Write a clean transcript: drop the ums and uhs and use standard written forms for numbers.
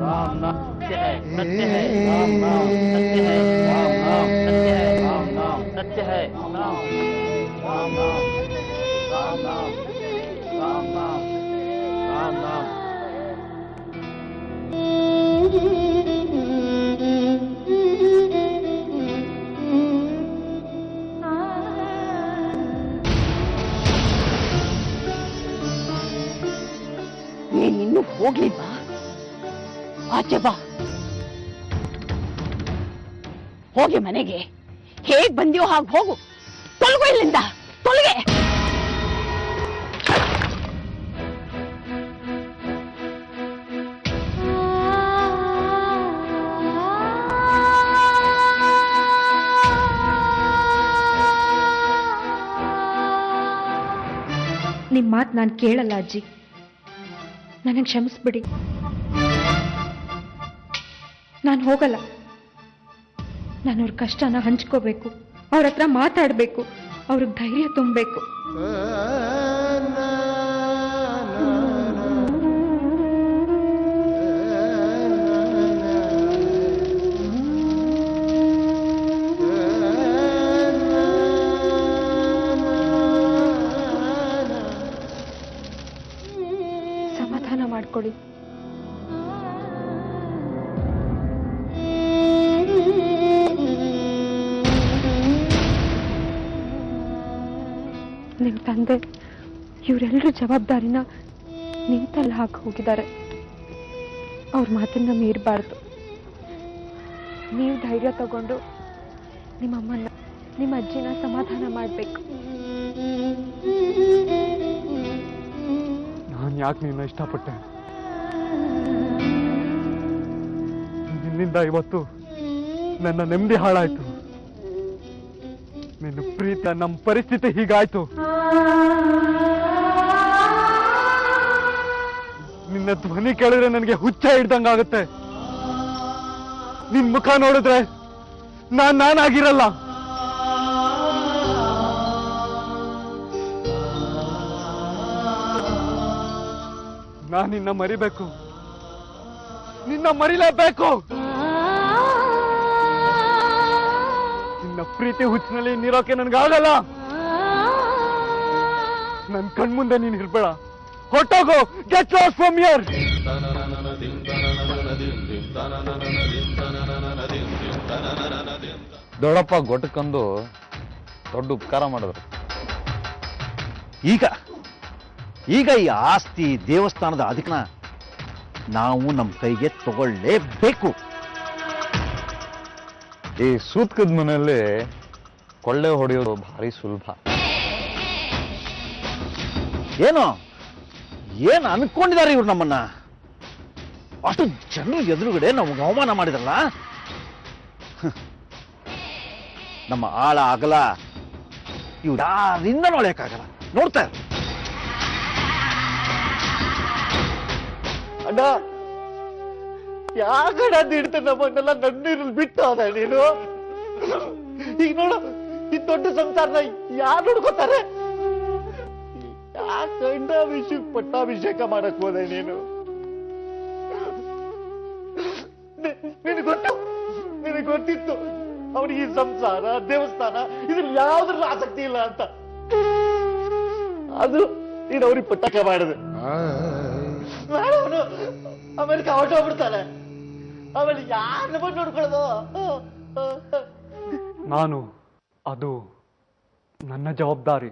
राम नाम सत्य है, सत्य है, राम नाम सत्य है, राम नाम सत्य है, राम नाम सत्य है, राम नाम, राम नाम, राम नाम, राम नाम, राम नाम। ನೀನಿನ್ನೂ ಹೋಗ್ಲಿಲ್ವಾ? ಆಚೆ ಬಾ, ಹೋಗಿ ಮನೆಗೆ. ಹೇಗ್ ಬಂದಿಯೋ ಹಾಗೆ ಹೋಗು. ತೊಲಗು ಇಲ್ಲಿಂದ, ತೊಲಗೆ. ನಿಮ್ ಮಾತು ನಾನು ಕೇಳಲ್ಲ ಅಜ್ಜಿ, ನನಗೆ ಕ್ಷಮಿಸ್ಬಿಡಿ. ನಾನು ಹೋಗಲ್ಲ. ನಾನು ಅವ್ರ ಕಷ್ಟನ ಹಂಚ್ಕೋಬೇಕು, ಅವ್ರ ಹತ್ರ ಮಾತಾಡಬೇಕು, ಅವ್ರಿಗೆ ಧೈರ್ಯ ತುಂಬಬೇಕು. ಸಮಾಧಾನ ಮಾಡ್ಕೊಳ್ಳಿ. ನಿಮ್ ತಂದೆ ಇವರೆಲ್ಲರ ಜವಾಬ್ದಾರಿನ ನಿಂತಲ್ಲಿ ಹಾಕಿ ಹೋಗಿದ್ದಾರೆ. ಅವ್ರ ಮಾತನ್ನ ಮೀರಬಾರ್ದು. ನೀವು ಧೈರ್ಯ ತಗೊಂಡು ನಿಮ್ಮಮ್ಮನ್ನ, ನಿಮ್ಮ ಅಜ್ಜಿನ ಸಮಾಧಾನ ಮಾಡಬೇಕು. ನಾನು ಯಾಕೆ ನಿನ್ನ ಇಷ್ಟಪಟ್ಟೆ? ನಿನ್ನಿಂದ ಇವತ್ತು ನನ್ನ ನೆಮ್ಮದಿ ಹಾಳಾಯ್ತು. ನಿನ್ನ ಪ್ರೀತ, ನಮ್ಮ ಪರಿಸ್ಥಿತಿ ಹೀಗಾಯ್ತು. ನಿನ್ನ ಧ್ವನಿ ಕೇಳಿದ್ರೆ ನನಗೆ ಹುಚ್ಚ ಹಿಡ್ದಂಗಾಗುತ್ತೆ. ನಿನ್ ಮುಖ ನೋಡಿದ್ರೆ ನಾನಾಗಿರಲ್ಲ. ನಾನು ನಿನ್ನ ಮರಿಬೇಕು, ನಿನ್ನ ಮರಿಲೇಬೇಕು. ನಿನ್ನ ಪ್ರೀತಿ ಹುಚ್ಚಿನಲ್ಲಿ ನೀರೋಕೆ ನನ್ಗಾಗಲ್ಲ. ನನ್ ಕಣ್ಮುಂದೆ ನೀನ್ ಇರ್ಬೇಡ. ಹೊಟ್ಟೋಗು. Get lost from here. ದೊಡ್ಡಪ್ಪ ಗೊಟ್ಟಕಂದು ದೊಡ್ಡ ಉಪಕಾರ ಮಾಡಿದ್ರು. ಈಗ ಈ ಆಸ್ತಿ, ದೇವಸ್ಥಾನದ ಅದಕ್ಕನ ನಾವು ನಮ್ಮ ಕೈಗೆ ತಗೊಳ್ಳೇಬೇಕು. ಈ ಸೂತ್ಕದ ಮನೆಯಲ್ಲಿ ಕೊಳ್ಳೆ ಹೊಡೆಯೋದು ಭಾರಿ ಸುಲಭ. ಏನು ಅನ್ಕೊಂಡಿದ್ದಾರೆ ಇವ್ರು ನಮ್ಮನ್ನ? ಅಷ್ಟು ಜನರು ಎದುರುಗಡೆ ನಮ್ಗೆ ಅವಮಾನ ಮಾಡಿದ್ರಲ್ಲ. ನಮ್ಮ ಆಳ ಅಗಲ ಇವ್ರು ಯಾರಿಂದ ನೋಡಕ್ಕಾಗಲ್ಲ. ನೋಡ್ತಾ ಅಣ್ಣ, ಯಾಕಡ ದಿಡ್ತ ನಮ್ಮನ್ನೆಲ್ಲ ನನ್ನೀರಲ್ಲಿ ಬಿಟ್ಟು ಅದ ನೀನು? ಈಗ ನೋಡು, ಈ ದೊಡ್ಡ ಸಂಸಾರನ ಯಾರು ನೋಡ್ಕೋತಾರೆ? ಯಾಕಂಡ ವಿಷಯಕ್ಕೆ ಪಟ್ಟಾಭಿಷೇಕ ಮಾಡಕ್ ಹೋದೆ ನೀನು? ನಿನಗೆ ಗೊತ್ತಿತ್ತು ಅವನಿಗೆ ಈ ಸಂಸಾರ, ದೇವಸ್ಥಾನ ಇದ್ರಲ್ಲಿ ಯಾವ್ದ್ರಲ್ಲ ಆಸಕ್ತಿ ಇಲ್ಲ ಅಂತ. ಅದು ನೀನು ಅವ್ರಿಗೆ ಪಟ್ಟಕ ಮಾಡಿದೆ. ಅವನು ಅಮೆರಿಕ ಹೊರಟೋಗ್ಬಿಡ್ತಾನೆ. ಆಮೇಲೆ ಯಾರನ್ನ ಬಂದು ನೋಡ್ಕೊಳ್ಳೋದು? ನಾನು, ಅದು ನನ್ನ ಜವಾಬ್ದಾರಿ.